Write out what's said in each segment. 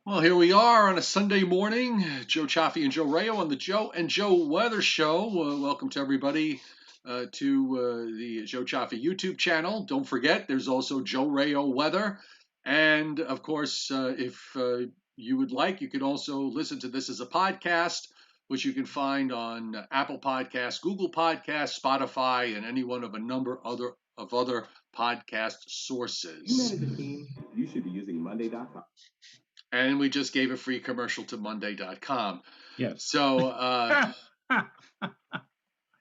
Well, here we are on a Sunday morning. Joe Chaffee and Joe Rayo on the Joe and Joe Weather Show. Welcome to everybody to the Joe Chaffee YouTube channel. Don't forget, there's also Joe Rayo Weather. And of course, if you would like, you can also listen to this as a podcast, which you can find on Apple Podcasts, Google Podcasts, Spotify, and any one of a number of other podcast sources. You manage a team, you should be using Monday.com. And we just gave a free commercial to Monday.com. Yes. So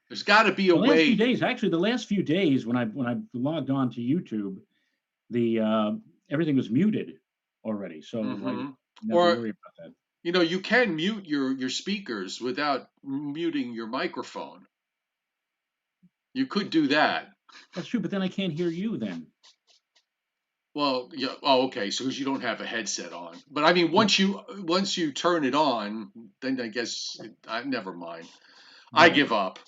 there's got to be a the last way. few days, actually, the last few days when I logged on to YouTube, the everything was muted already. So I never worry about that. You know, you can mute your speakers without muting your microphone. You could do that. That's true, but then I can't hear you then. Well, yeah. Oh, okay. So because you don't have a headset on, but I mean, once you turn it on, then I guess never mind. I give up.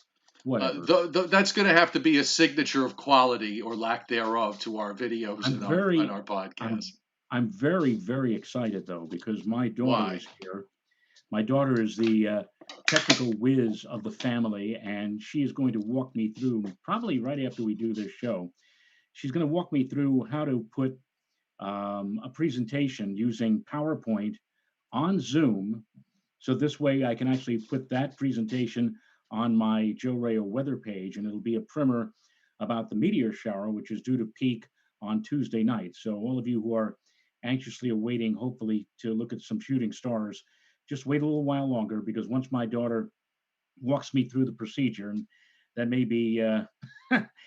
Whatever. That's going to have to be a signature of quality or lack thereof to our videos and our podcast. I'm very, very excited though because my daughter is here. My daughter is the technical whiz of the family, and she is going to walk me through probably right after we do this show. She's going to walk me through how to put a presentation using PowerPoint on Zoom. So this way I can actually put that presentation on my Joe Rayo weather page, and it'll be a primer about the meteor shower, which is due to peak on Tuesday night. So all of you who are anxiously awaiting, hopefully, to look at some shooting stars, just wait a little while longer, because once my daughter walks me through the procedure, and that may be,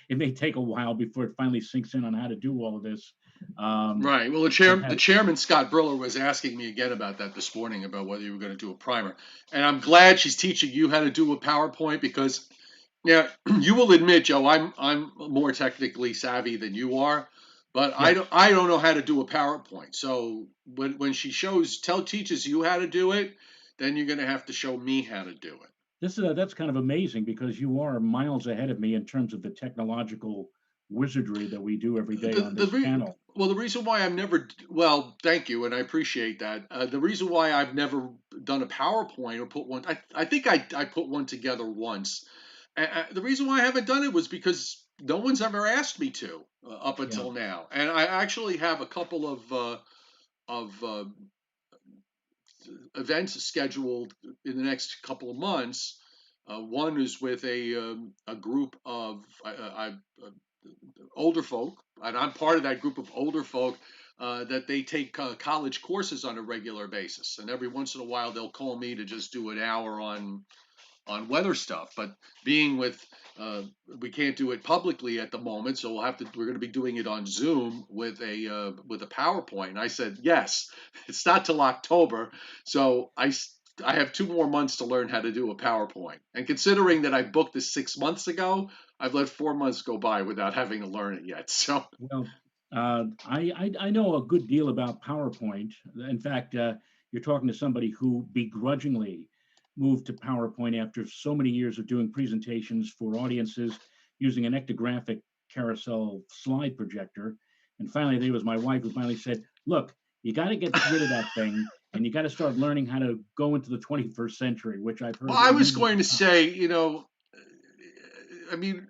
it may take a while before it finally sinks in on how to do all of this. Right. Well, the chairman, Scott Briller, was asking me again about that this morning, about whether you were going to do a primer. And I'm glad she's teaching you how to do a PowerPoint because, yeah, you will admit, Joe, I'm more technically savvy than you are, but yes. I don't know how to do a PowerPoint. So when she teaches you how to do it, then you're going to have to show me how to do it. That's kind of amazing because you are miles ahead of me in terms of the technological wizardry that we do every day on this channel. Well, the reason why thank you, and I appreciate that. The reason why I've never done a PowerPoint or put one, I think I put one together once. The reason why I haven't done it was because no one's ever asked me to up until now. And I actually have a couple of events scheduled in the next couple of months. One is with a group of older folk, and I'm part of that group of older folk that they take college courses on a regular basis. And every once in a while, they'll call me to just do an hour on weather stuff. But being with we can't do it publicly at the moment, so we're going to be doing it on Zoom with a PowerPoint. And I said yes. It's not till October, so I have 2 more months to learn how to do a PowerPoint. And considering that I booked this 6 months ago, I've let 4 months go by without having to learn it yet. So well, I know a good deal about PowerPoint. In fact, you're talking to somebody who begrudgingly moved to PowerPoint after so many years of doing presentations for audiences using an ectographic carousel slide projector. And finally, there was my wife who finally said, look, you got to get rid of that thing, and you got to start learning how to go into the 21st century, which I've heard. Well, I was going to say, I mean,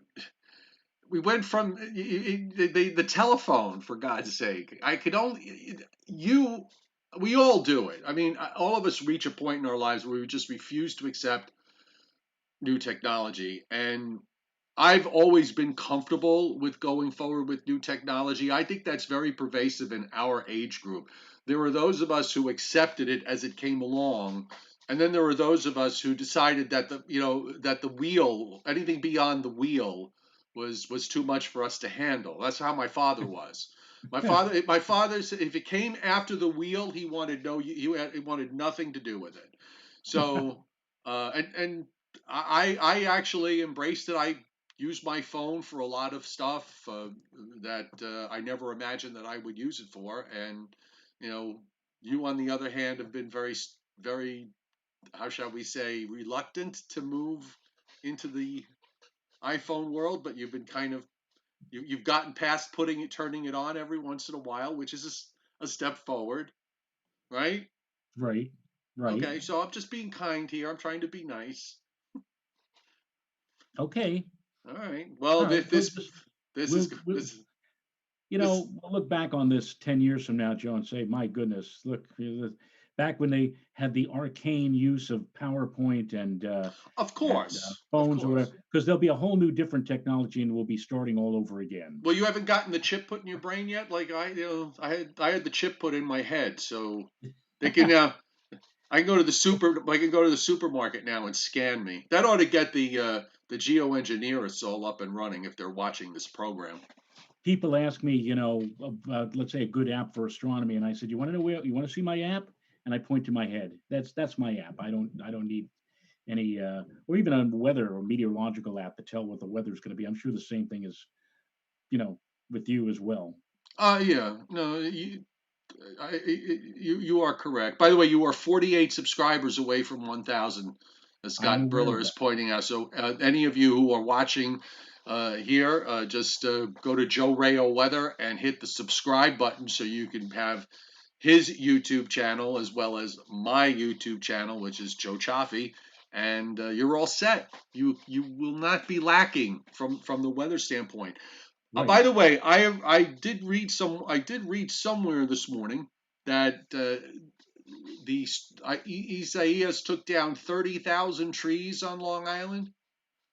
we went from the telephone, for God's sake. We all do it. I mean, all of us reach a point in our lives where we just refuse to accept new technology. And I've always been comfortable with going forward with new technology. I think that's very pervasive in our age group. There were those of us who accepted it as it came along, and then there were those of us who decided that the wheel, anything beyond the wheel, was too much for us to handle. That's how my father was. My father said if it came after the wheel, he wanted nothing to do with it. So and I actually embraced it. I use my phone for a lot of stuff that I never imagined that I would use it for. And you on the other hand have been very, very, how shall we say, reluctant to move into the iPhone world, but you've been kind of you've gotten past turning it on every once in a while, which is a step forward, right? Right. Right. Okay, so I'm just being kind here. I'm trying to be nice. Okay. All right. Well, All right. this is We'll, we'll this. we'll look back on this 10 years from now, Joe, and say, my goodness, look, back when they had the arcane use of PowerPoint and Of phones or whatever, course. because there'll be a whole new different technology and we'll be starting all over again. Well, you haven't gotten the chip put in your brain yet. Like I had the chip put in my head, so they can now. I can go to the supermarket now and scan me. That ought to get the geoengineers all up and running if they're watching this program. People ask me, about, let's say, a good app for astronomy, and I said, you want to know where you want to see my app? And I point to my head. That's my app. I don't need any or even a weather or meteorological app to tell what the weather's going to be. I'm sure the same thing is, you know, with you as well. Yeah, no, you are correct. By the way, you are 48 subscribers away from 1,000, as I am Scott aware Briller of is that. pointing out. So, any of you who are watching here, just go to Joe Rayo Weather and hit the subscribe button so you can have his YouTube channel as well as my YouTube channel, which is Joe Chaffee, and you're all set. You will not be lacking from the weather standpoint. Right. By the way, I did read somewhere this morning that the Isaias took down 30,000 trees on Long Island.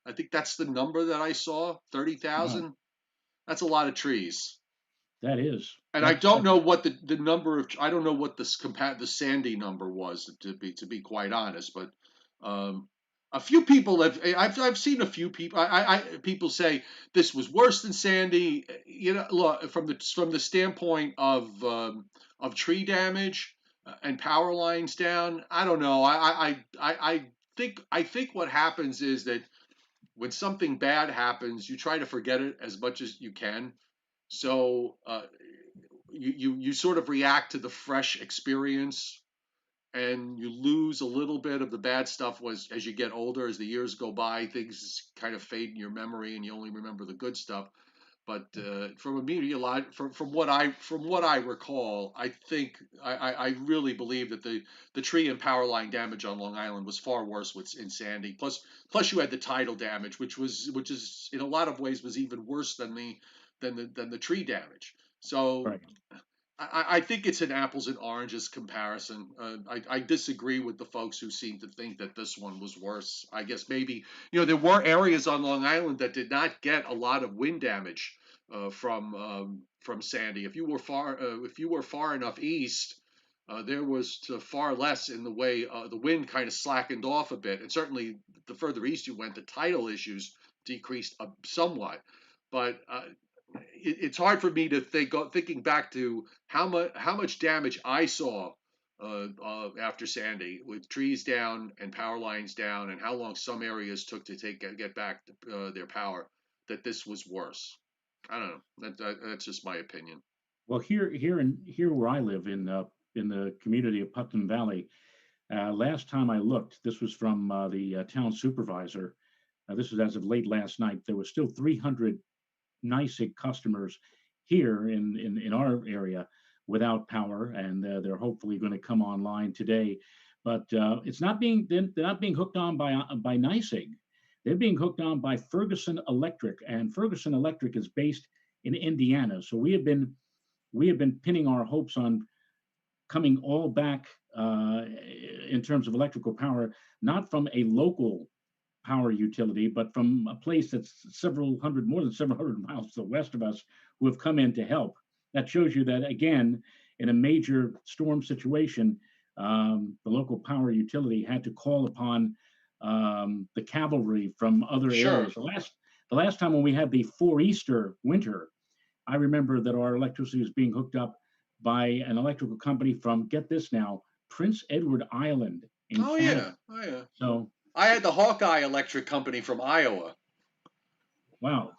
I think that's the number that I saw. Wow. 30,000. That's a lot of trees. That is. And I That's don't know that's what the number of I don't know what the Sandy number was to be quite honest, but um, a few people I've seen a few people people say this was worse than Sandy. Look, from the standpoint of tree damage and power lines down. I don't know. I think what happens is that when something bad happens, you try to forget it as much as you can. So you sort of react to the fresh experience, and you lose a little bit of the bad stuff was as you get older. As the years go by, things kind of fade in your memory and you only remember the good stuff. But from a media lot from what I recall, I think I really believe that the tree and power line damage on Long Island was far worse with in Sandy. Plus you had the tidal damage, which is in a lot of ways was even worse than the tree damage. So right. I think it's an apples and oranges comparison. I disagree with the folks who seem to think that this one was worse. I guess maybe there were areas on Long Island that did not get a lot of wind damage from Sandy. If you were far enough east, there was far less in the way the wind kind of slackened off a bit, and certainly the further east you went, the tidal issues decreased somewhat. But it's hard for me to thinking back to how much damage I saw after Sandy, with trees down and power lines down, and how long some areas took to get back their power. That this was worse. I don't know. That's just my opinion. Well, here where I live in the community of Putnam Valley, last time I looked, this was from the town supervisor. This was as of late last night. There was still 300 NYSEG customers here in our area without power, and they're hopefully going to come online today. But they're not being hooked on by NYSEG. They're being hooked on by Ferguson Electric, and Ferguson Electric is based in Indiana. So we have been pinning our hopes on coming all back in terms of electrical power, not from a local power utility, but from a place that's more than several hundred miles to the west of us, who have come in to help. That shows you that, again, in a major storm situation, the local power utility had to call upon the cavalry from other Sure. areas. The last time when we had the four-Easter winter, I remember that our electricity was being hooked up by an electrical company from, get this now, Prince Edward Island in Oh Canada. yeah. Oh yeah. So, I had the Hawkeye Electric Company from Iowa. wow.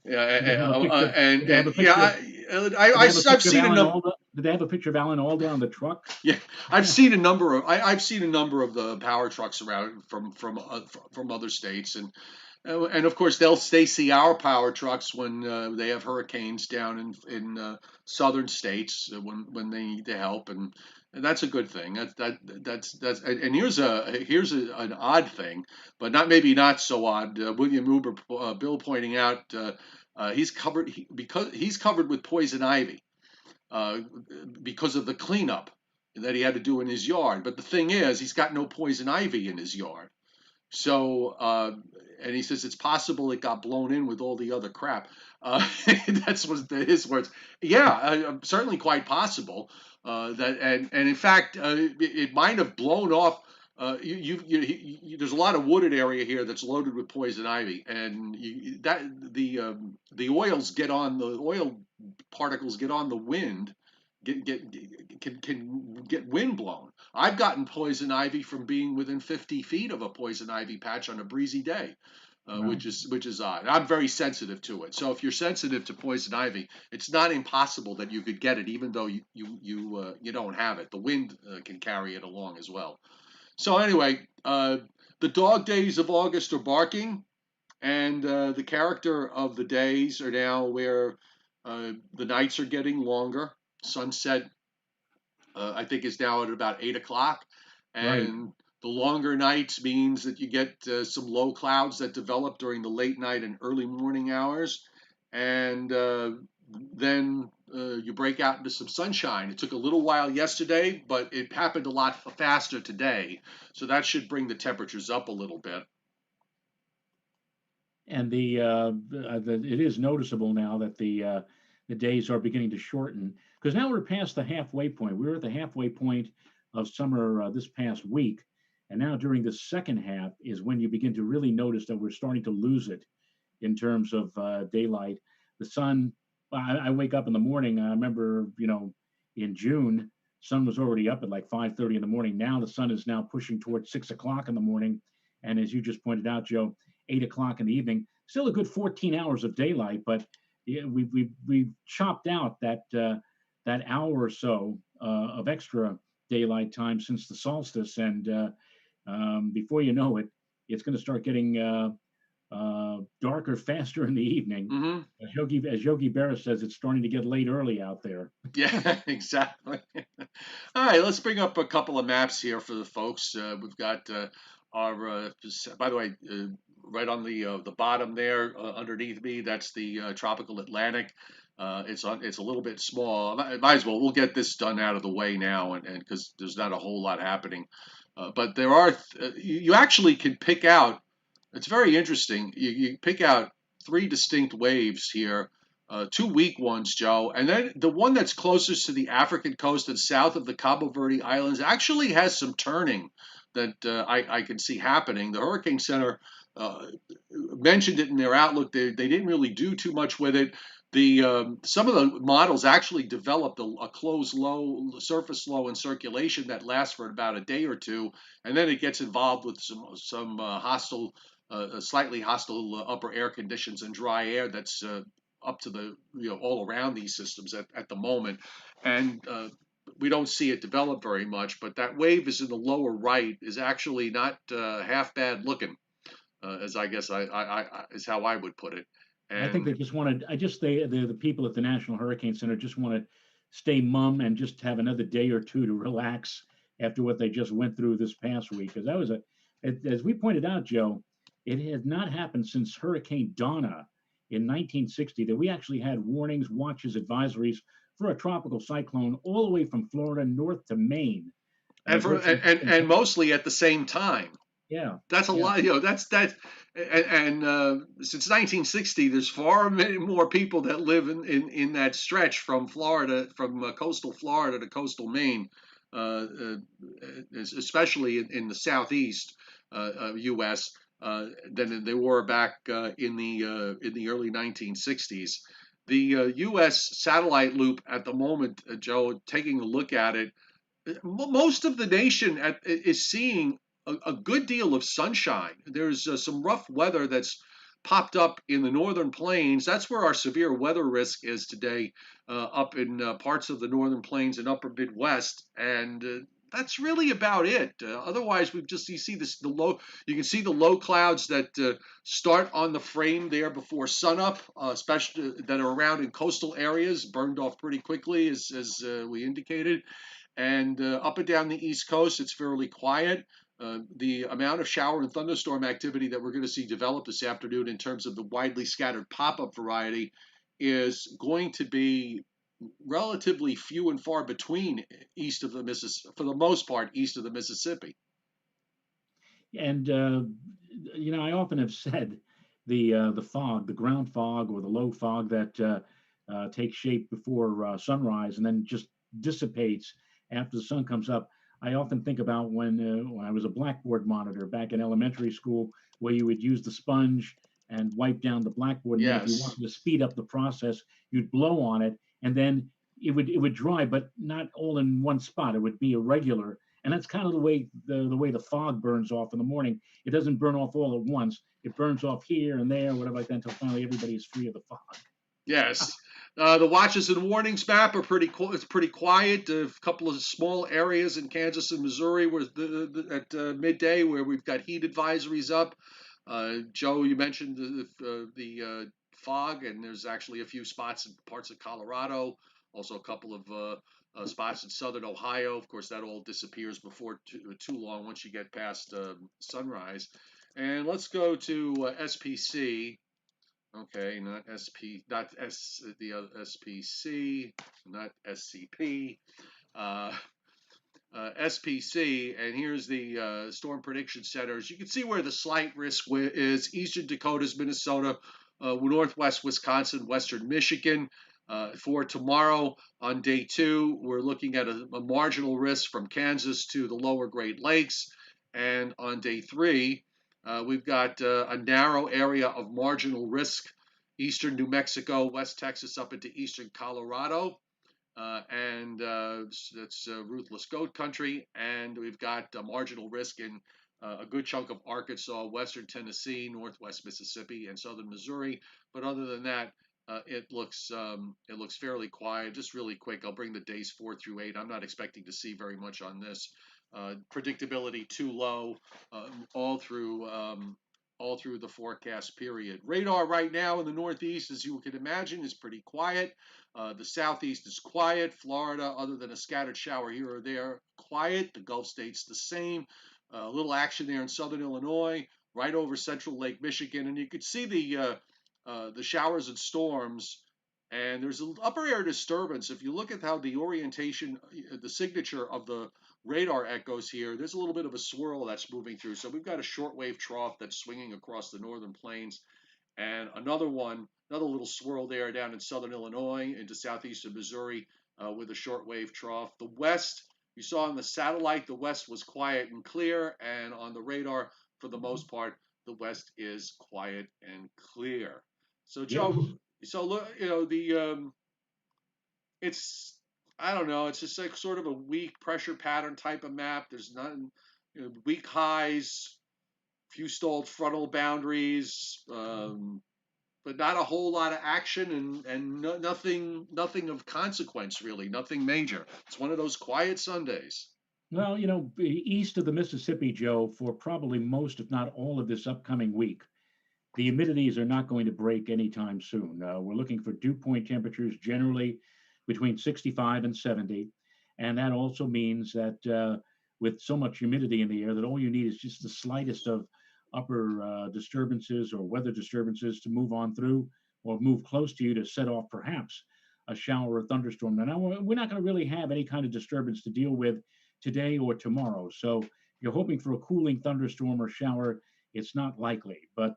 Yeah, Did they have a picture? and Did they have and a yeah, picture? Did they have a I've picture of seen a Alan number. Alda? Did they have a picture of Alan Alda on the truck? Yeah, I've seen a number of the power trucks around from other states, and And of course, they see our power trucks when they have hurricanes down in southern states when they need the help, and that's a good thing. That's and here's an odd thing, but not so odd. William Uber, Bill pointing out, because he's covered with poison ivy uh, because of the cleanup that he had to do in his yard. But the thing is, he's got no poison ivy in his yard. So, and he says it's possible it got blown in with all the other crap. That's his words. Yeah, certainly quite possible. And in fact, it might have blown off. There's a lot of wooded area here that's loaded with poison ivy, and the oil particles get on the wind, can get wind blown. I've gotten poison ivy from being within 50 feet of a poison ivy patch on a breezy day, Wow. which is odd. I'm very sensitive to it. So if you're sensitive to poison ivy, it's not impossible that you could get it, even though you don't have it. The wind can carry it along as well. So anyway, the dog days of August are barking, and the character of the days are now where the nights are getting longer. Sunset I think is now at about 8 o'clock, Right. and the longer nights means that you get some low clouds that develop during the late night and early morning hours, and then you break out into some sunshine. It took a little while yesterday, but it happened a lot faster today, so that should bring the temperatures up a little bit. And it is noticeable now that the days are beginning to shorten because now we're past the halfway point. We were at the halfway point of summer this past week, and now during the second half is when you begin to really notice that we're starting to lose it in terms of daylight. The sun. I wake up in the morning. I remember, in June, sun was already up at like 5:30 in the morning. Now the sun is now pushing towards 6 o'clock in the morning, and as you just pointed out, Joe, 8 o'clock in the evening. Still a good 14 hours of daylight, but yeah, we've chopped out that hour or so of extra daylight time since the solstice, and before you know it, it's going to start getting darker faster in the evening. Hmm. As Yogi Berra says, it's starting to get late early out there. Yeah, exactly. All right, let's bring up a couple of maps here for the folks. We've got our, by the way, right on the bottom there underneath me, that's the tropical Atlantic. It's a little bit small. Might as well, we'll get this done out of the way now, and because there's not a whole lot happening. But there are, you actually can pick out, it's very interesting. You pick out three distinct waves here, two weak ones, Joe, and then the one that's closest to the African coast and south of the Cabo Verde Islands actually has some turning that I can see happening. The Hurricane Center mentioned it in their outlook. They didn't really do too much with it. Some of the models actually developed a closed low, surface low in circulation that lasts for about a day or two, and then it gets involved with some hostile, slightly hostile upper air conditions and dry air that's up to the all around these systems at the moment, and we don't see it develop very much. But that wave is in the lower right is actually not half bad looking, as I guess I is how I would put it. I think And they just wanted. I just the people at the National Hurricane Center just want to stay mum and just have another day or two to relax after what they just went through this past week. Because that was as we pointed out, Joe, it had not happened since Hurricane Donna in 1960 that we actually had warnings, watches, advisories for a tropical cyclone all the way from Florida north to Maine. and for Virtually, and mostly at the same time. yeah, That's a yeah, lot, and since 1960, there's far many more people that live in that stretch from Florida, from coastal Florida to coastal Maine, uh, uh, especially in the southeast U.S. Than they were back in the early 1960s. The U.S. satellite loop at the moment, Joe, taking a look at it, most of the nation is seeing a good deal of sunshine. There's some rough weather that's popped up in the northern plains. That's where our severe weather risk is today, up in parts of the northern plains and upper Midwest. And that's really about it. Otherwise, we've just you see this the low. You can see the low clouds that start on the frame there before sunup, especially that are around in coastal areas, burned off pretty quickly, as we indicated. And up and down the East Coast, it's fairly quiet. The amount of shower and thunderstorm activity that we're going to see develop this afternoon in terms of the widely scattered pop-up variety is going to be relatively few and far between east of the Mississippi, for the most part, east of the Mississippi. And I often have said the fog, the ground fog or the low fog that takes shape before sunrise and then just dissipates after the sun comes up. I often think about when I was a blackboard monitor back in elementary school, where you would use the sponge and wipe down the blackboard, and then if you Yes. wanted to speed up the process, you'd blow on it, and then it would dry, but not all in one spot. It would be irregular, and that's kind of the way the fog burns off in the morning. It doesn't burn off all at once. It burns off here and there, whatever like that, until finally everybody is free of the fog. Yes. The watches and warnings map are it's pretty quiet. A couple of small areas in Kansas and Missouri where at midday where we've got heat advisories up. Joe, you mentioned the fog, and there's actually a few spots in parts of Colorado. Also, a couple of spots in southern Ohio. Of course, that all disappears before too long once you get past sunrise. And let's go to SPC. Okay, not SP, not S, the SPC, not SCP. Uh, SPC, and here's the Storm Prediction Centers. You can see where the slight risk is: Eastern Dakotas, Minnesota, Northwest Wisconsin, Western Michigan. For tomorrow on day 2, we're looking at a marginal risk from Kansas to the lower Great Lakes. And on day 3, we've got a narrow area of marginal risk: eastern New Mexico, West Texas, up into eastern Colorado. And that's ruthless goat country. And we've got marginal risk in a good chunk of Arkansas, western Tennessee, northwest Mississippi, and southern Missouri. But other than that, it looks fairly quiet. Just really quick, I'll bring the days 4 through 8. I'm not expecting to see very much on this. Predictability too low all through the forecast period. Radar right now in the Northeast, as you can imagine, is pretty quiet. The Southeast is quiet. Florida, other than a scattered shower here or there, quiet. The Gulf states the same. A little action there in southern Illinois, right over central Lake Michigan, and you could see the showers and storms. And there's an upper air disturbance. If you look at how the orientation, the signature of the radar echoes here, there's a little bit of a swirl that's moving through. So we've got a shortwave trough that's swinging across the northern plains, and another little swirl there down in southern Illinois into southeastern Missouri with a shortwave trough. The west, you saw on the satellite, the west was quiet and clear, and on the radar, for the most part, the west is quiet and clear. So, Yes. Joe, so look, it's I don't know, it's just like sort of a weak pressure pattern type of map. There's none, weak highs, few stalled frontal boundaries, but not a whole lot of action and nothing of consequence really, nothing major. It's one of those quiet Sundays. Well, east of the Mississippi, Joe, for probably most, if not all, of this upcoming week, the humidities are not going to break anytime soon. We're looking for dew point temperatures generally between 65 and 70. And that also means that with so much humidity in the air, that all you need is just the slightest of upper disturbances or weather disturbances to move on through or move close to you to set off perhaps a shower or thunderstorm. Now, we're not going to really have any kind of disturbance to deal with today or tomorrow. So you're hoping for a cooling thunderstorm or shower. It's not likely. But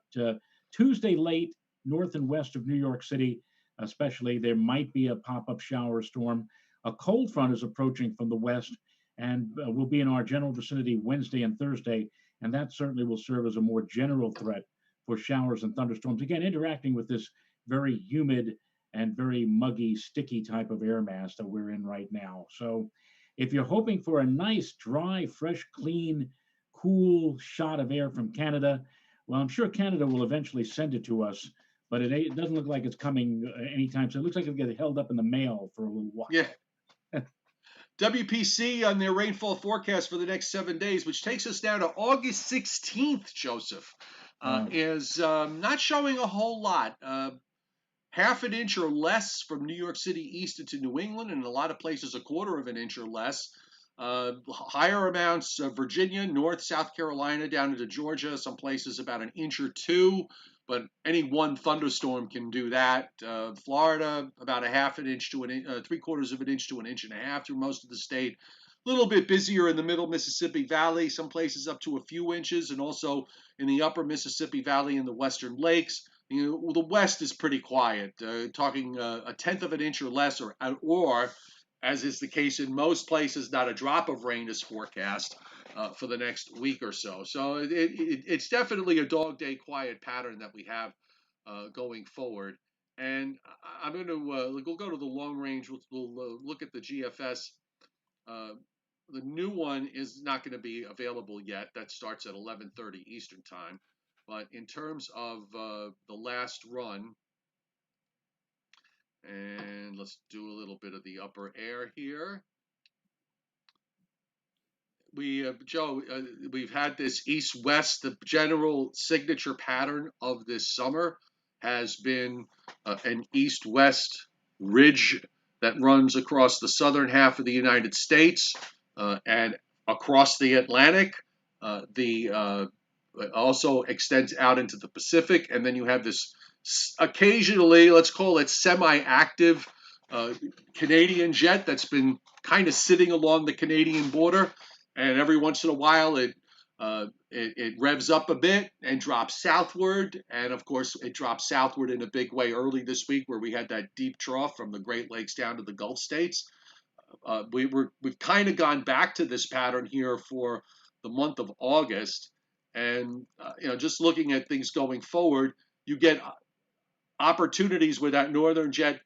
Tuesday late, north and west of New York City, especially, there might be a pop-up shower or storm. A cold front is approaching from the west and will be in our general vicinity Wednesday and Thursday, and that certainly will serve as a more general threat for showers and thunderstorms. Again, interacting with this very humid and very muggy, sticky type of air mass that we're in right now. So if you're hoping for a nice, dry, fresh, clean, cool shot of air from Canada, well, I'm sure Canada will eventually send it to us, but it doesn't look like it's coming anytime soon. It looks like it'll get held up in the mail for a little while. Yeah, WPC on their rainfall forecast for the next 7 days, which takes us down to August 16th, Joseph, is not showing a whole lot. Half an inch or less from New York City east into New England, and in a lot of places a quarter of an inch or less. Higher amounts of Virginia, North, South Carolina, down into Georgia, some places about an inch or two, but any one thunderstorm can do that. Florida, about a half an inch to three-quarters of an inch to an inch and a half through most of the state. A little bit busier in the middle Mississippi Valley, some places up to a few inches, and also in the upper Mississippi Valley and the western lakes. The West is pretty quiet, talking a tenth of an inch or less, or as is the case in most places, not a drop of rain is forecast for the next week or so. So it's definitely a dog day quiet pattern that we have going forward. And I'm going to we'll go to the long range. We'll look at the GFS. The new one is not going to be available yet. That starts at 11:30 Eastern time. But in terms of the last run, and let's do a little bit of the upper air here. Joe, we've had this east-west. The general signature pattern of this summer has been an east-west ridge that runs across the southern half of the United States and across the Atlantic. It also extends out into the Pacific, and then you have this occasionally, let's call it semi-active Canadian jet that's been kind of sitting along the Canadian border, and every once in a while it revs up a bit and drops southward, and of course it drops southward in a big way early this week, where we had that deep trough from the Great Lakes down to the Gulf states. We've kind of gone back to this pattern here for the month of August. And just looking at things going forward, you get opportunities where that northern jet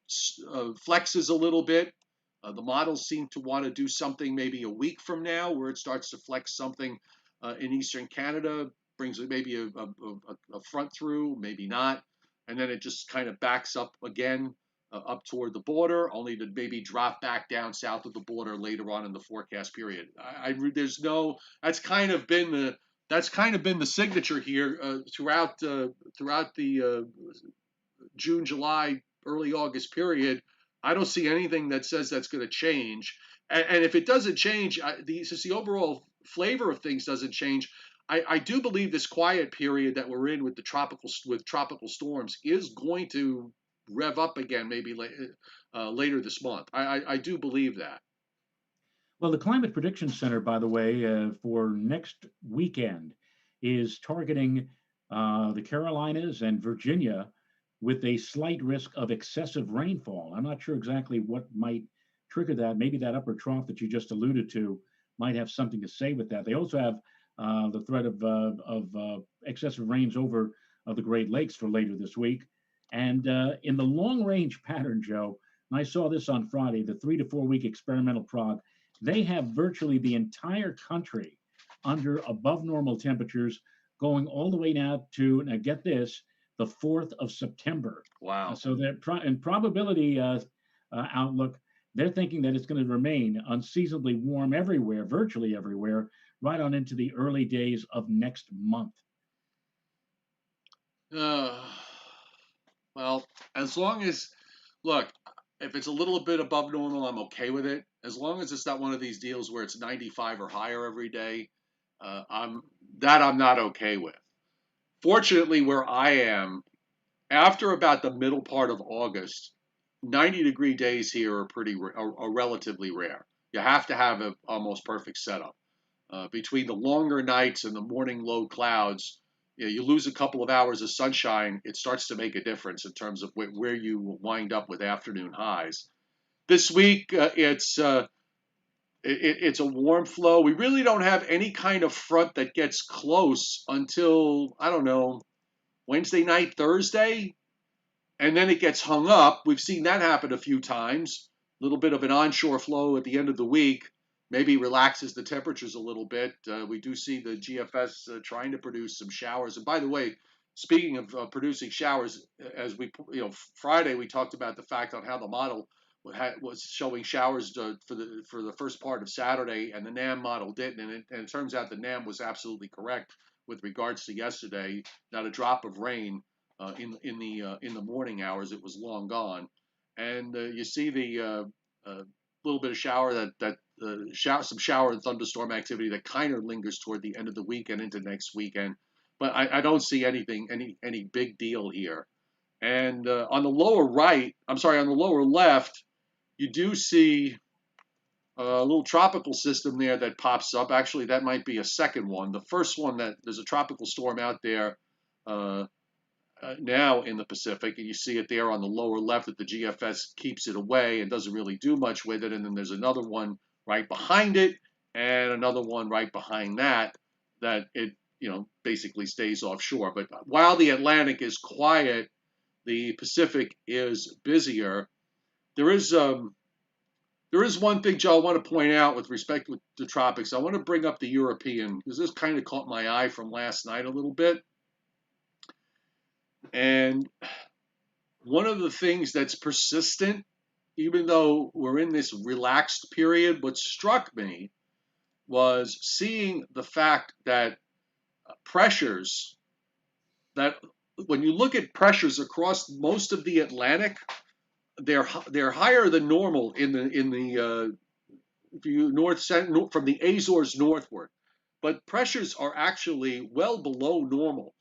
flexes a little bit. The models seem to want to do something maybe a week from now, where it starts to flex something in eastern Canada, brings maybe a front through, maybe not, and then it just kind of backs up again up toward the border, only to maybe drop back down south of the border later on in the forecast period. That's kind of been the signature here throughout the June, July, early August period. I don't see anything that says that's going to change. And if it doesn't change, since the overall flavor of things doesn't change, I do believe this quiet period that we're in with tropical storms is going to rev up again, maybe later this month. I do believe that. Well, the Climate Prediction Center, by the way, for next weekend is targeting the Carolinas and Virginia with a slight risk of excessive rainfall. I'm not sure exactly what might trigger that. Maybe that upper trough that you just alluded to might have something to say with that. They also have the threat of excessive rains over the Great Lakes for later this week. And in the long range pattern, Joe, and I saw this on Friday, the 3 to 4 week experimental prog, they have virtually the entire country under above normal temperatures going all the way now to, now get this, the 4th of September. Wow. So that in probability outlook, they're thinking that it's going to remain unseasonably warm everywhere, virtually everywhere, right on into the early days of next month. Well, as long as, look, if it's a little bit above normal, I'm okay with it. As long as it's not one of these deals where it's 95 or higher every day, I'm not okay with. Fortunately, where I am, after about the middle part of August, 90-degree days here are relatively rare. You have to have an almost perfect setup. Between the longer nights and the morning low clouds, you lose a couple of hours of sunshine. It starts to make a difference in terms of where you wind up with afternoon highs. This week, it's a warm flow. We really don't have any kind of front that gets close until, I don't know, Wednesday night, Thursday, and then it gets hung up. We've seen that happen a few times. A little bit of an onshore flow at the end of the week maybe relaxes the temperatures a little bit. We do see the GFS trying to produce some showers. And by the way, speaking of producing showers, as Friday we talked about the fact on how the model was showing showers for the first part of Saturday, and the NAM model didn't. And it turns out the NAM was absolutely correct with regards to yesterday. Not a drop of rain in the morning hours. It was long gone, and you see the little bit of shower some shower and thunderstorm activity that kind of lingers toward the end of the week and into next weekend. But I don't see any big deal here. And on the lower right, I'm sorry, on the lower left, you do see a little tropical system there that pops up. Actually, that might be a second one. The first one, that there's a tropical storm out there now in the Pacific, and you see it there on the lower left that the GFS keeps it away and doesn't really do much with it. And then there's another one right behind it, and another one right behind that it basically stays offshore. But while the Atlantic is quiet, the Pacific is busier. There is one thing, Joe, I want to point out with respect to tropics. I want to bring up the European, because this kind of caught my eye from last night a little bit. And one of the things that's persistent, even though we're in this relaxed period, what struck me was seeing the fact that pressures, that when you look at pressures across most of the Atlantic, they're higher than normal in the from the Azores northward, but pressures are actually well below normal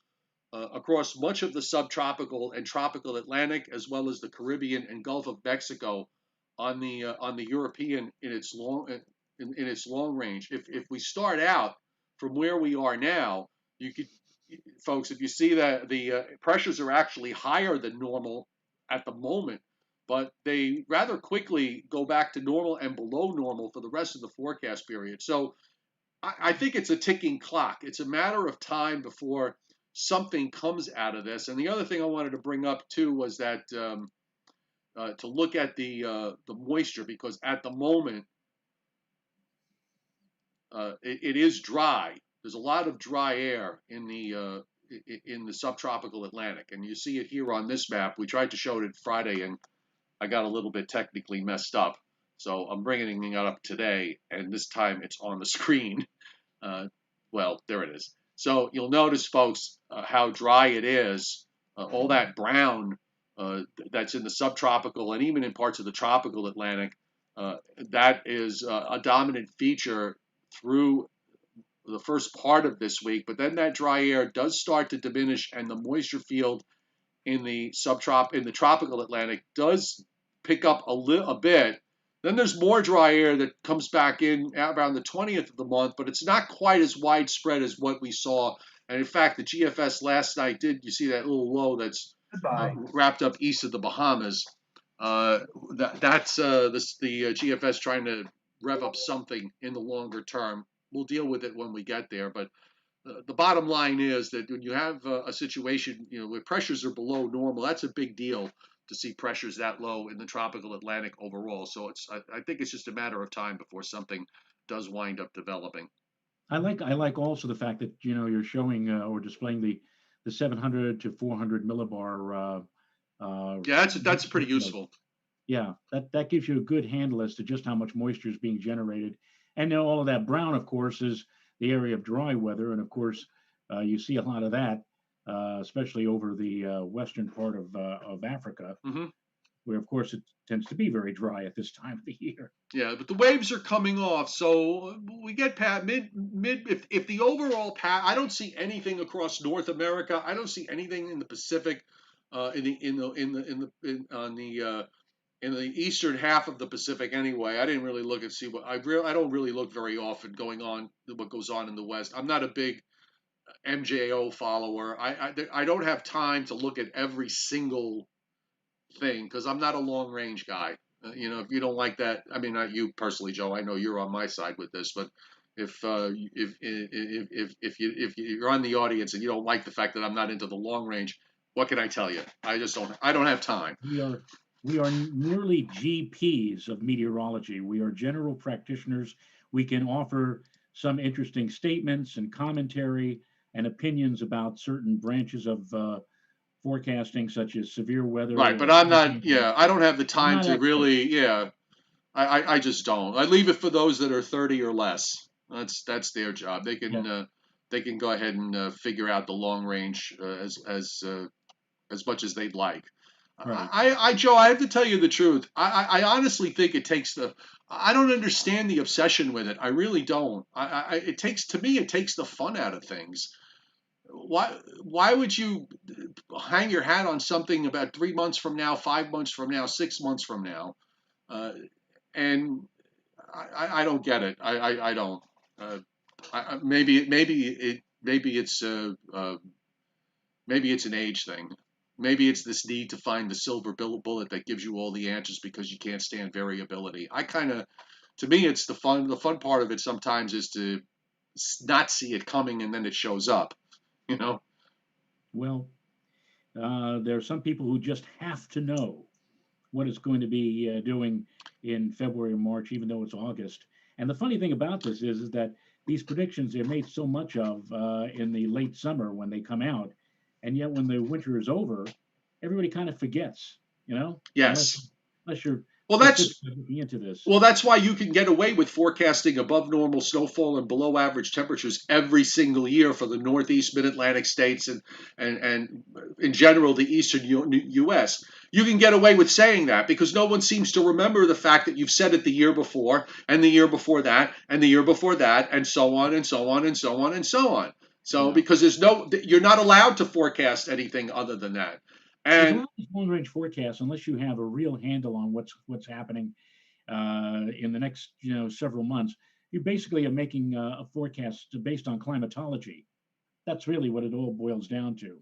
across much of the subtropical and tropical Atlantic, as well as the Caribbean and Gulf of Mexico on the European in its long range. If we start out from where we are now, you could, folks, if you see that the pressures are actually higher than normal at the moment, but they rather quickly go back to normal and below normal for the rest of the forecast period. So I think it's a ticking clock. It's a matter of time before something comes out of this. And the other thing I wanted to bring up too was that to look at the moisture, because at the moment it is dry. There's a lot of dry air in the subtropical Atlantic, and you see it here on this map. We tried to show it Friday, and I got a little bit technically messed up. So I'm bringing it up today, and this time it's on the screen. Well, there it is. So you'll notice, folks, how dry it is. All that brown that's in the subtropical and even in parts of the tropical Atlantic, that is a dominant feature through the first part of this week. But then that dry air does start to diminish, and the moisture field in the tropical Atlantic does pick up a bit. Then there's more dry air that comes back in around the 20th of the month, but it's not quite as widespread as what we saw. And in fact, the GFS last night you see that little low that's wrapped up east of the Bahamas? That's the GFS trying to rev up something in the longer term. We'll deal with it when we get there. But the bottom line is that when you have a situation, where pressures are below normal, that's a big deal to see pressures that low in the tropical Atlantic overall. So I think it's just a matter of time before something does wind up developing. I like also the fact that you're showing or displaying the 700 to 400 millibar. Yeah, that's pretty useful. Yeah, that gives you a good handle as to just how much moisture is being generated. And now all of that brown, of course, is the area of dry weather, and of course you see a lot of that. Especially over the western part of Africa, where, of course, it tends to be very dry at this time of the year. Yeah, but the waves are coming off, so we get past mid. If the overall I don't see anything across North America. I don't see anything in the Pacific, in the eastern half of the Pacific anyway. I didn't really look and see what I don't really look very often what goes on in the West. I'm not a big MJO follower. I don't have time to look at every single thing because I'm not a long range guy. If you don't like that, I mean, not you personally, Joe. I know you're on my side with this, but if you're on the audience and you don't like the fact that I'm not into the long range, what can I tell you? I just don't. I don't have time. We are merely GPs of meteorology. We are general practitioners. We can offer some interesting statements and commentary and opinions about certain branches of forecasting, such as severe weather Right, but or I'm not. hurricane. Yeah, I don't have the We're time not to experts. really. Yeah, I just don't. I leave it for those that are 30 or less. That's their job. Yeah, They can go ahead and figure out the long range as much as they'd like. right. Joe, I have to tell you the truth. I honestly think it takes the. I don't understand the obsession with it. I really don't. It takes to me. It takes the fun out of things. Why would you hang your hat on something about 3 months from now, 5 months from now, 6 months from now? Uh, and I don't get it. I don't. Uh, maybe it's an age thing. Maybe it's this need to find the silver bullet that gives you all the answers because you can't stand variability. To me, it's the fun. The fun part of it sometimes is to not see it coming and then it shows up. You know. Well, there are some people who just have to know what it's going to be doing in February or March, even though it's August. And the funny thing about this is that these predictions are made so much of in the late summer when they come out, and yet when the winter is over, everybody kind of forgets, unless Yes. unless you're Well, specifically looking into this. that's why you can get away with forecasting above normal snowfall and below average temperatures every single year for the Northeast Mid-Atlantic states and in general the Eastern U.S. You can get away with saying that because no one seems to remember the fact that you've said it the year before and the year before that and the year before that and so on and so on and so on and so on. So Yeah. because you're not allowed to forecast anything other than that. There's a And lot of long range forecasts unless you have a real handle on what's happening in the next several months. You basically are making a forecast based on climatology. That's really what it all boils down to.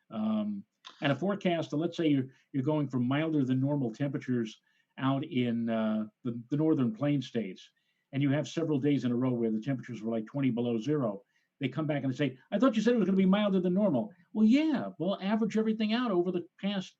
Um, and a forecast, let's say you're going from milder than normal temperatures out in the northern plain states, and you have several days in a row where the temperatures were like 20 below zero. They come back and they say, I thought you said it was going to be milder than normal. Well, yeah, well, average everything out over the past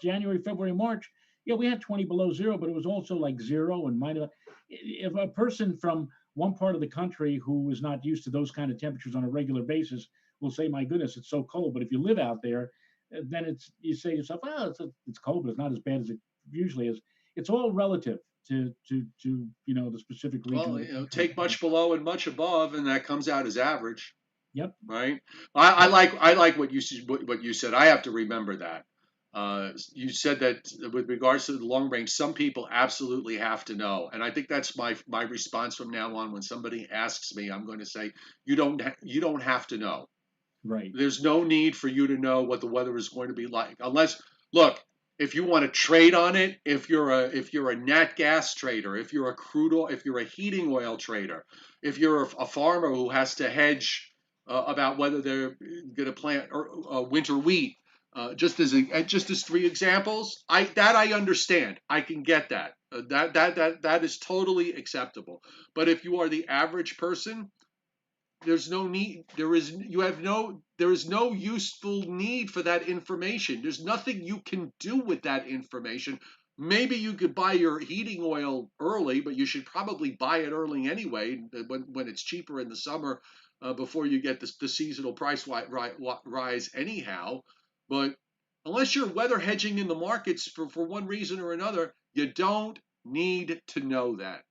January, February, March. Yeah, we had 20 below zero, but it was also like zero and minus. If a person from one part of the country who is not used to those kind of temperatures on a regular basis will say, "My goodness, it's so cold." But if you live out there, then you say to yourself, "Well, it's cold, but it's not as bad as it usually is." It's all relative to the specific region well, of the country. take much below and much above, and that comes out as average. Yep, Right? yep, I like what you said. I have to remember that. You said that with regards to the long range, some people absolutely have to know, and I think that's my response from now on. When somebody asks me, I'm going to say, you don't have to know. right. There's no need for you to know what the weather is going to be like, unless look. If you want to trade on it, if you're a nat gas trader, if you're a crude oil, if you're a heating oil trader, if you're a farmer who has to hedge about whether they're going to plant winter wheat, just as three examples, I understand. I can get that. That is totally acceptable. But if you are the average person, there's no need there is no useful need for that information. There's nothing you can do with that information. Maybe you could buy your heating oil early, but you should probably buy it early anyway when it's cheaper in the summer, before you get the seasonal price rise anyhow. But unless you're weather hedging in the markets for one reason or another, you don't need to know that.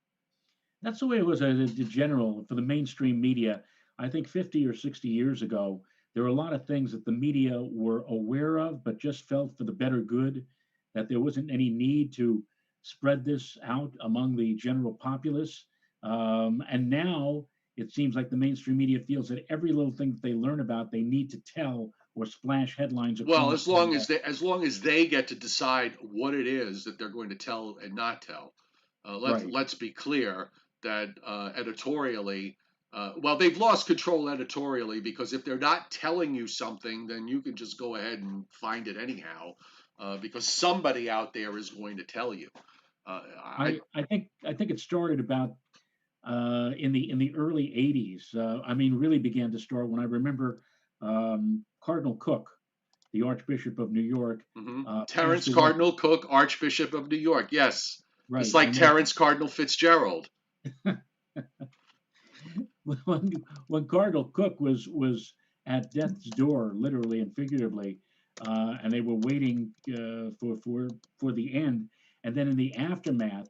That's the way it was the general for the mainstream media. I think 50 or 60 years ago, there were a lot of things that the media were aware of, but just felt for the better good, that there wasn't any need to spread this out among the general populace. And now it seems like the mainstream media feels that every little thing that they learn about, they need to tell or splash headlines Well, across the. as long as they get to decide what it is that they're going to tell and not tell. Right. Let's be clear that editorially, well, they've lost control editorially because if they're not telling you something, then you can just go ahead and find it anyhow, because somebody out there is going to tell you. I think it started about in the early 80s. I mean, really began to start when I remember Cardinal Cook, the Archbishop of New York, passed Terence away. Cardinal Cook, Archbishop of New York. Yes, just Right, like and when Terence Cardinal Fitzgerald. when, when Cardinal Cook was at death's door, literally and figuratively, and they were waiting for the end. And then in the aftermath,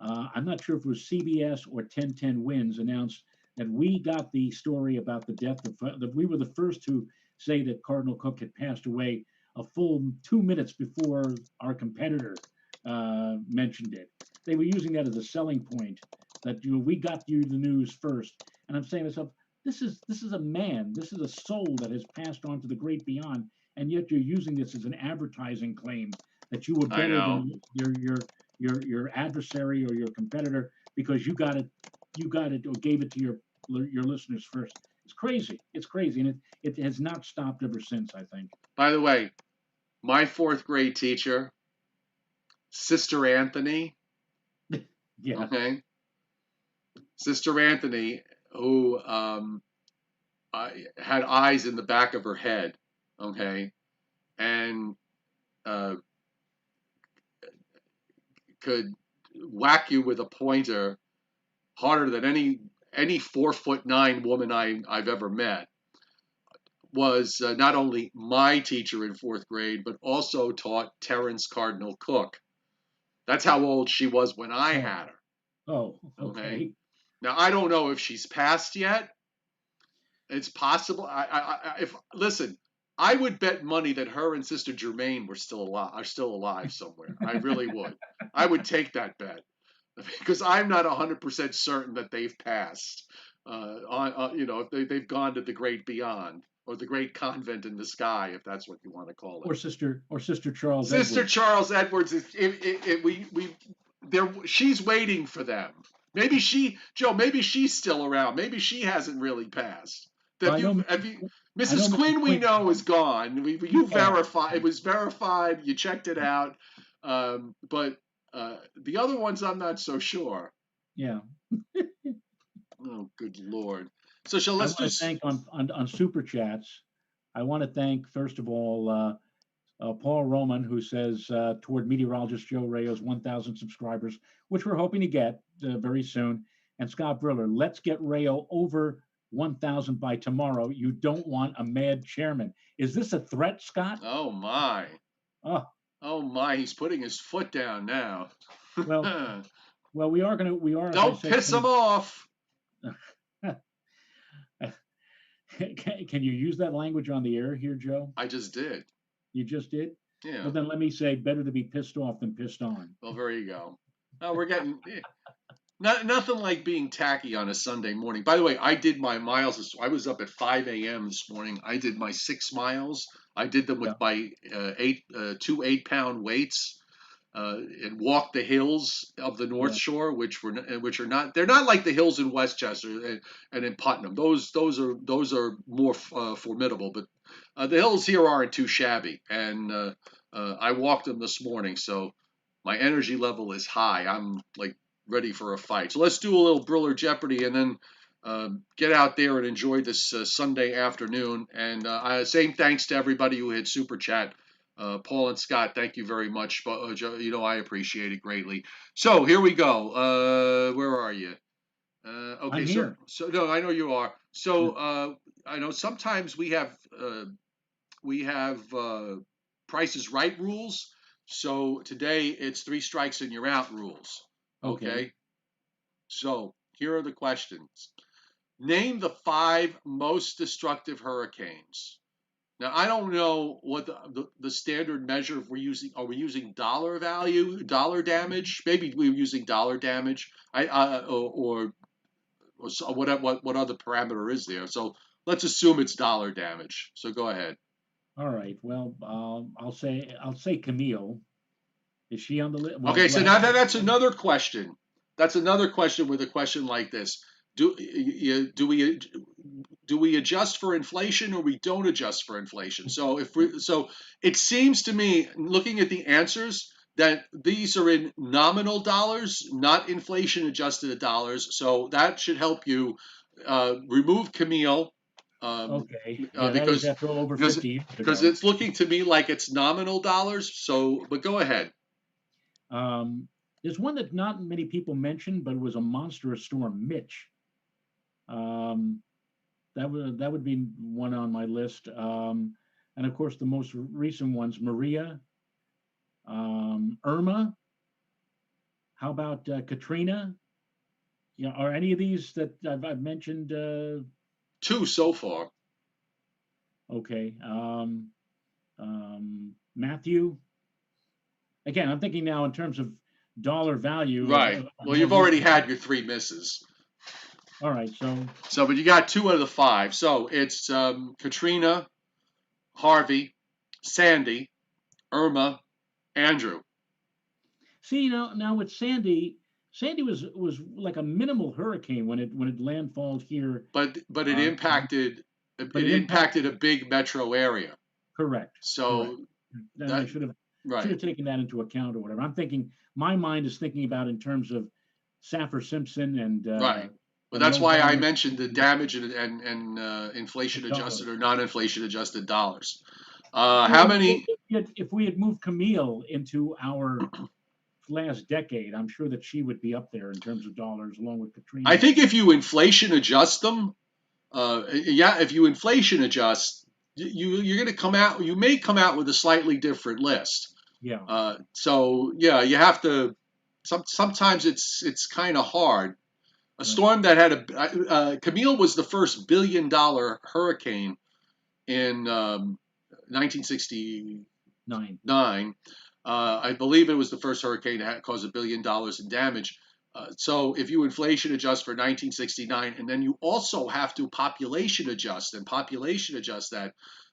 I'm not sure if it was CBS or 1010 Wins announced that we got the story about the death of that we were the first to say that Cardinal Cook had passed away a full 2 minutes before our competitor mentioned it. They were using that as a selling point that we got you the news first. And I'm saying to myself, this is a man, this is a soul that has passed on to the great beyond, and yet you're using this as an advertising claim that you were I better know. than your adversary or your competitor because you got it or gave it to your listeners first. It's crazy, and it has not stopped ever since, I think. By the way, my fourth grade teacher, Sister Anthony, Yeah. okay, Sister Anthony, who had eyes in the back of her head, okay, and uh, could whack you with a pointer harder than any 4'9" woman I've ever met, was not only my teacher in fourth grade, but also taught Terence Cardinal Cook. That's how old she was when I Oh, had her. oh, Okay. okay. Now I don't know if she's passed yet. It's possible. If listen, I would bet money that her and Sister Germaine are still alive somewhere. I really would. I would take that bet because I'm not 100% certain that they've passed. If they've gone to the great beyond or the great convent in the sky, if that's what you want to call it. Or Sister Charles Sister Edwards. Charles Edwards is she's waiting for them. Maybe she's still around. Maybe she hasn't really passed. Well, Have you I know Mrs. Mrs. Quinn we Quinn. know is gone. You Yeah, verify it was verified, you checked it out. But the other ones I'm not so sure. yeah. Oh good Lord. So I let's want to just thank on super chats. I want to thank first of all Paul Roman, who says toward meteorologist Joe Rayo's 1,000 subscribers, which we're hoping to get very soon. And Scott Briller, let's get Rayo over 1,000 by tomorrow. You don't want a mad chairman. Is this a threat, Scott? oh my. Oh, Oh my, he's putting his foot down now. well, well, we are, as I Don't said, piss him off. Can you use that language on the air here, Joe? I just did. You just did? Yeah. Well, then let me say better to be pissed off than pissed on. Well, there you go. Oh, we're getting nothing like being tacky on a Sunday morning. By the way, I did my miles. I was up at 5 a.m. this morning. I did my 6 miles. I did them with Yeah. my two 8-pound weights. And walked the hills of the North Yeah. Shore, which are not they're not like the hills in Westchester and in Putnam. Those are more formidable, but the hills here aren't too shabby. And I walked them this morning, so my energy level is high. I'm like ready for a fight. So let's do a little Briller Jeopardy, and then get out there and enjoy this Sunday afternoon. And same thanks to everybody who hit super chat. Paul and Scott, thank you very much. I appreciate it greatly. So here we go. Where are you? Okay, I'm here. so no, I know you are. So I know sometimes we have Price is Right rules. So today it's 3 strikes and you're out rules. Okay. So here are the questions. Name the 5 most destructive hurricanes. Now I don't know what the standard measure if we're using. Are we using dollar value, dollar damage? Maybe we're using dollar damage. Or what other parameter is there? So let's assume it's dollar damage. So go ahead. All right. Well, I'll say Camille. Is she on the list? Well, Okay, do I so have now to? that's another question. That's another question with a question like this. Do we adjust for inflation or we don't adjust for inflation? So it seems to me, looking at the answers, that these are in nominal dollars, not inflation adjusted dollars. So that should help you remove Camille, Okay. Yeah, that was because after over because 50 years because ago. it's looking to me like it's nominal dollars. So, but go ahead. There's one that not many people mentioned, but it was a monstrous storm, Mitch. Um, that would be one on my list. and of course the most recent ones, Maria, Irma. How about Katrina? Yeah, are any of these that I've mentioned? Two so far. Okay, Matthew. Again, I'm thinking now in terms of dollar value Right. of Well, more you've already recent. had your three misses. All right, so But you got two out of the five. So it's Katrina, Harvey, Sandy, Irma, Andrew. see, now with Sandy, Sandy was like a minimal hurricane when it landfalled here, But it uh, impacted but it it impacted impacted. a big metro area. Correct, correct. So Then they that should right, have taken that into account or whatever. I'm thinking my mind is thinking about in terms of Saffir Simpson right. But and that's low why I volume mentioned the damage and inflation adjusted dollars. or non-inflation adjusted dollars. Well, How many? if we had moved Camille into our last decade, I'm sure that she would be up there in terms of dollars, along with I Katrina. think if you inflation adjust them, yeah, if you inflation adjust, you're going to come out. You may come out with a slightly different list. Yeah, So yeah, you have to. Sometimes it's kind of hard. A right. storm that had Camille was the first $1 billion hurricane in 1969. 9. I believe it was the first hurricane to cause $1 billion in damage. So if you inflation adjust for 1969, and then you also have to population adjust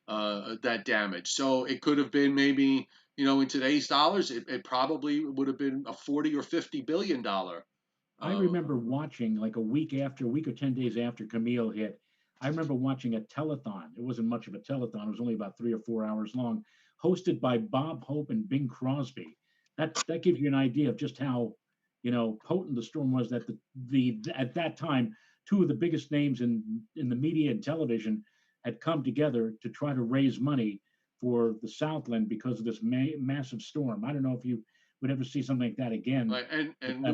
that damage. So it could have been maybe in today's dollars, it probably would have been a 40 or $50 billion. I Uh, remember watching like a week or 10 days after Camille hit. I remember watching a telethon. It wasn't much of a telethon. It was only about 3 or 4 hours long, hosted by Bob Hope and Bing Crosby. That gives you an idea of just how, potent the storm was. That the at that time, two of the biggest names in the media and television had come together to try to raise money for the Southland because of this massive storm. I don't know if you would ever see something like that again. right, and With and that,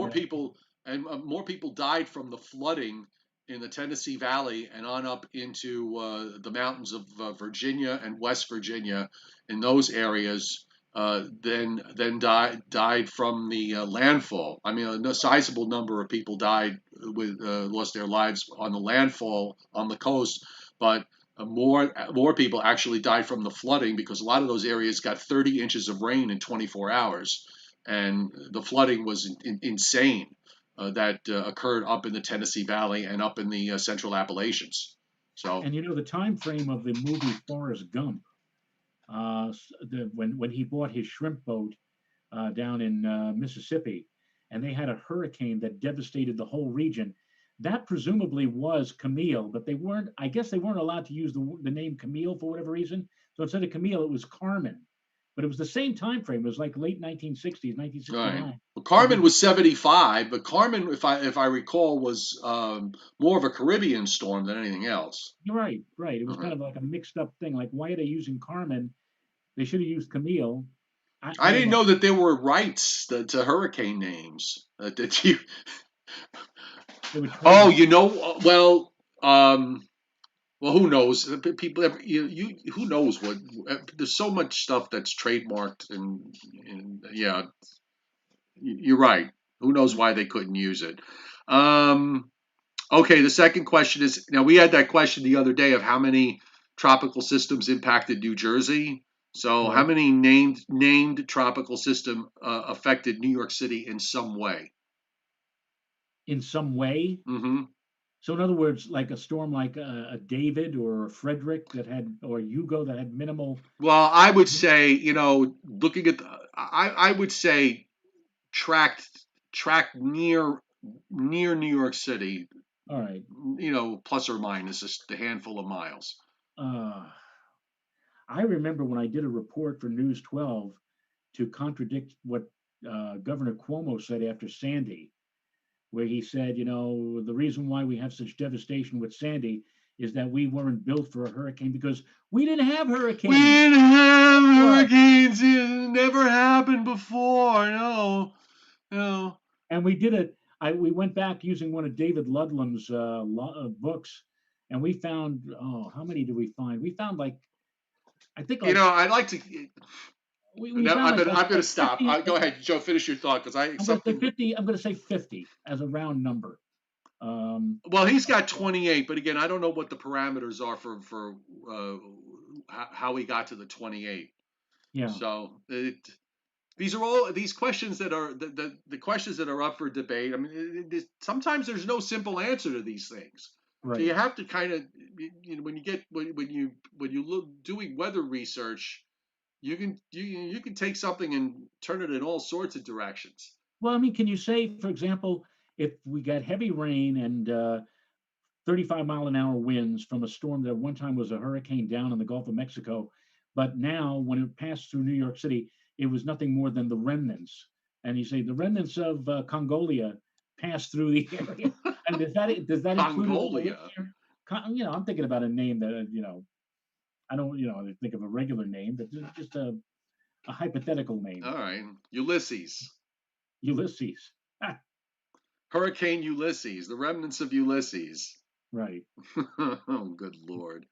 more people died from the flooding in the Tennessee Valley and on up into the mountains of Virginia and West Virginia, in those areas, than died from the landfall. I mean, a sizable number of people died lost their lives on the landfall on the coast, but more people actually died from the flooding because a lot of those areas got 30 inches of rain in 24 hours, and the flooding was insane that occurred up in the Tennessee Valley and up in the Central Appalachians. So and the time frame of the movie Forrest Gump, when he bought his shrimp boat down in Mississippi, and they had a hurricane that devastated the whole region. That presumably was Camille, but they weren't. I guess they weren't allowed to use the name Camille for whatever reason. So instead of Camille, it was Carmen. But it was the same time frame. It was like late 1960s, right. 1969. Well, They Carmen did. was 75, but Carmen, if I recall, was more of a Caribbean storm than anything else. You're right, right. It was kind Uh-huh. of like a mixed up thing. Like, why are they using Carmen? They should have used Camille. I I don't didn't know. know that there were rights to hurricane names. That you They were Oh, trademark. um, well, who knows? People, who knows what? There's so much stuff that's trademarked, and yeah, you're right. Who knows why they couldn't use it? Um, okay, the second question is, now we had that question the other day of how many tropical systems impacted New Jersey. So, how Right. many named tropical system affected New York City in some way? In some way. Hmm. So in other words, like a storm like a David or a Frederick that had, or Hugo that had minimal. Well, I would say, looking at, I would say tracked tracked near New York City, All right. plus or minus just a handful of miles. Uh, I remember when I did a report for News 12 to contradict what Governor Cuomo said after Sandy, where he said, the reason why we have such devastation with Sandy is that we weren't built for a hurricane because we didn't have We hurricanes. didn't have Right. hurricanes. It never happened before. No, no. And we did it. We went back using one of David Ludlam's books, and we found, oh, how many did we find? We found like I think You like know, I'd like to. we No, found I'm going like to stop. 50. Go ahead, Joe. Finish your thought because I I'm going to say something. 50. I'm going to say 50 as a round number. Well, he's got 28, but again, I don't know what the parameters are for how he got to the 28. Yeah, So these are all these questions that are the questions that are up for debate. I mean, sometimes there's no simple answer to these things. So right. you have to kind of, when you get when you look doing weather research, you can take something and turn it in all sorts of directions. Well, I mean, can you say, for example, if we got heavy rain and 35-mile-an-hour winds from a storm that at one time was a hurricane down in the Gulf of Mexico, but now when it passed through New York City, it was nothing more than the remnants. And you say the remnants of Congolia passed through the area. And does that include all the Mongolia. winds here? I'm thinking about a name that I don't think of a regular name, but just a hypothetical name, All right, Ulysses, Ulysses. Ah, Hurricane Ulysses, the remnants of Ulysses. right. Oh, good Lord.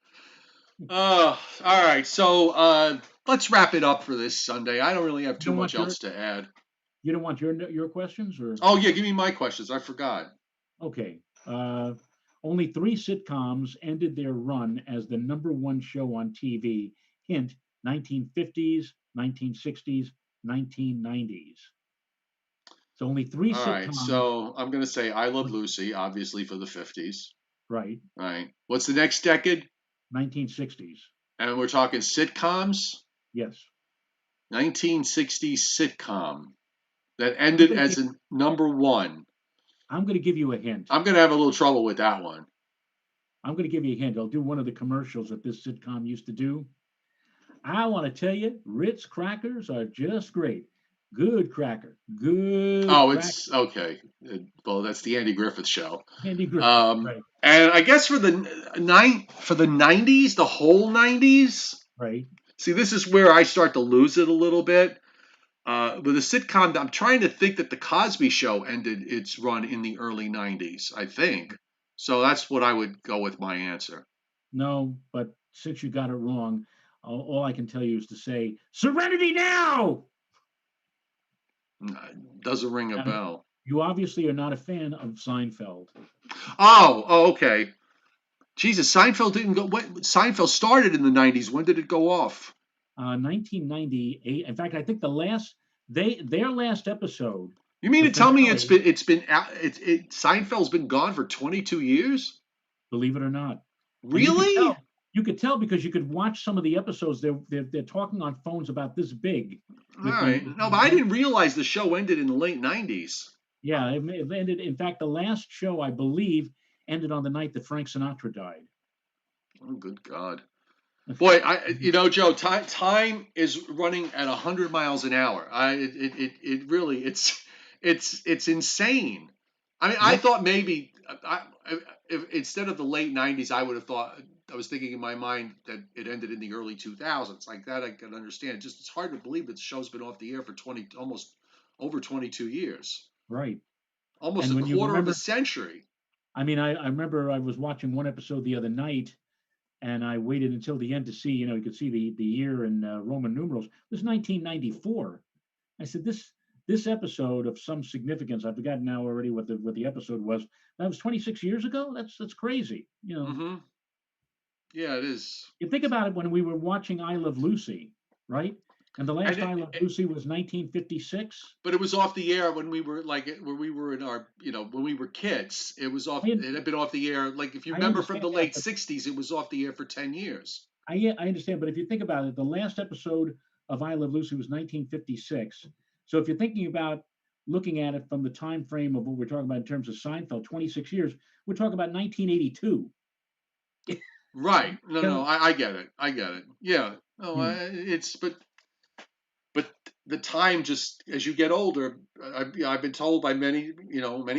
All right. So let's wrap it up for this Sunday. I don't really have You too don't much want your else to add. you don't want your questions or Oh yeah, give me my questions. I forgot. okay. Only three sitcoms ended their run as the number one show on TV. Hint: 1950s, 1960s, 1990s. So only three All right. sitcoms. So I'm gonna say I Love Lucy, obviously for the 50s. Right. All right. What's the next decade? 1960s. And we're talking sitcoms. Yes. 1960s sitcom that I'm ended gonna as give a number one. I'm gonna give you a hint. I'm gonna have a little trouble with that one. I'm gonna give you a hint. I'll do one of the commercials that this sitcom used to do. I want to tell you, Ritz crackers are just great. Good cracker. Good Oh, cracker. it's okay. Well, that's the Andy Griffith Show. Andy Griffith. Right. And I guess for the 90s, the whole 90s. Right. See, this is where I start to lose it a little bit. With a sitcom, I'm trying to think that the Cosby Show ended its run in the early 90s, I think. So that's what I would go with my answer. No, but since you got it wrong, all I can tell you is to say Serenity now. Doesn't ring a Now, bell. you obviously are not a fan of Seinfeld. Okay. Jesus, Seinfeld didn't go. Seinfeld started in the 90s. When did it go off? 1998. In fact, I think their last episode, You mean the to tell me finale, Seinfeld's been gone for 22 years? believe it or not, and you could Really? tell. You could tell because you could watch some of the episodes. They're talking on phones about this big All with right. No, but I didn't realize the show ended in the late 90s. yeah, it ended. In fact, the last show I believe ended on the night that Frank Sinatra died. Oh, good God. Boy, Joe, time is running at 100 miles an hour. It really, it's insane. I mean, I Yep. thought maybe if instead of the late 90s, I would have thought, I was thinking in my mind that it ended in the early 2000s. Like that, I can understand. Just it's hard to believe that the show's been off the air for almost over 22 years, Right. almost And a when you quarter of a remember, century. I mean, I remember I was watching one episode the other night, and I waited until the end to see, you could see the year in Roman numerals. It was 1994. I said this episode of some significance. I've forgotten now already what the episode was. That was 26 years ago. That's crazy. Mm-hmm. Yeah, it is. You think about it when we were watching I Love Lucy, right? And the And last I Love Lucy was 1956. but it was off the air when we were when we were in our, when we were kids. It was off. I, It had been off the air. Like if you I remember from understand the that, late but '60s, it was off the air for 10 years. I understand. But if you think about it, the last episode of I Love Lucy was 1956. So if you're thinking about looking at it from the time frame of what we're talking about in terms of Seinfeld, 26 years, we're talking about 1982. Right? No, You no, know, I get it. I get it. Yeah. No, hmm, it's but the time just as you get older, I've been told by many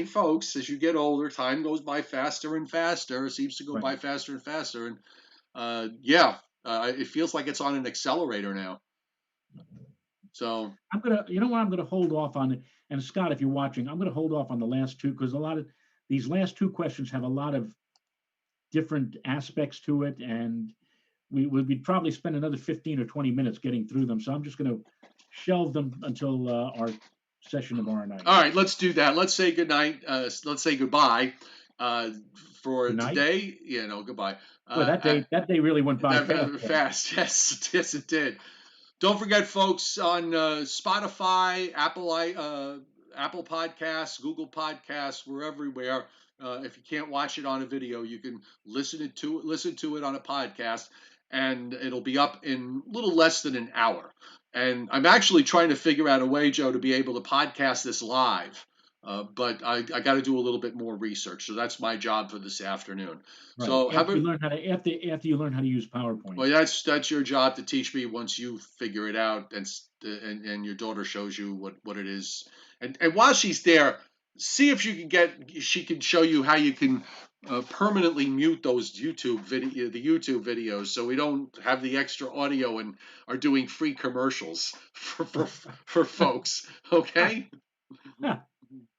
folks as you get older, time goes by faster and faster. It seems to go right. by faster and faster, and yeah, it feels like it's on an accelerator now. So You know what, I'm gonna hold off on. And Scott, if you're watching, I'm gonna hold off on the last two because a lot of these last two questions have a lot of different aspects to it, and we'd probably spend another 15 or 20 minutes getting through them. So I'm just going to shelve them until our session tomorrow night. All right, let's do that. Let's say good night. Let's say goodbye for Good night. today. Goodbye. Well, that day really went by fast. Fast. Yes, it did. Don't forget, folks, on Spotify, Apple Podcasts, Google Podcasts, we're everywhere. If you can't watch it on a video, you can listen to it on a podcast, and it'll be up in a little less than an hour. And I'm actually trying to figure out a way, Joe, to be able to podcast this live. But I got to do a little bit more research, so that's my job for this afternoon. Right. So after you learn how to use PowerPoint. Well, that's your job to teach me once you figure it out, and your daughter shows you what it is. And while she's there, see if she can show you how you can permanently mute those the YouTube videos, so we don't have the extra audio and are doing free commercials for folks. Okay.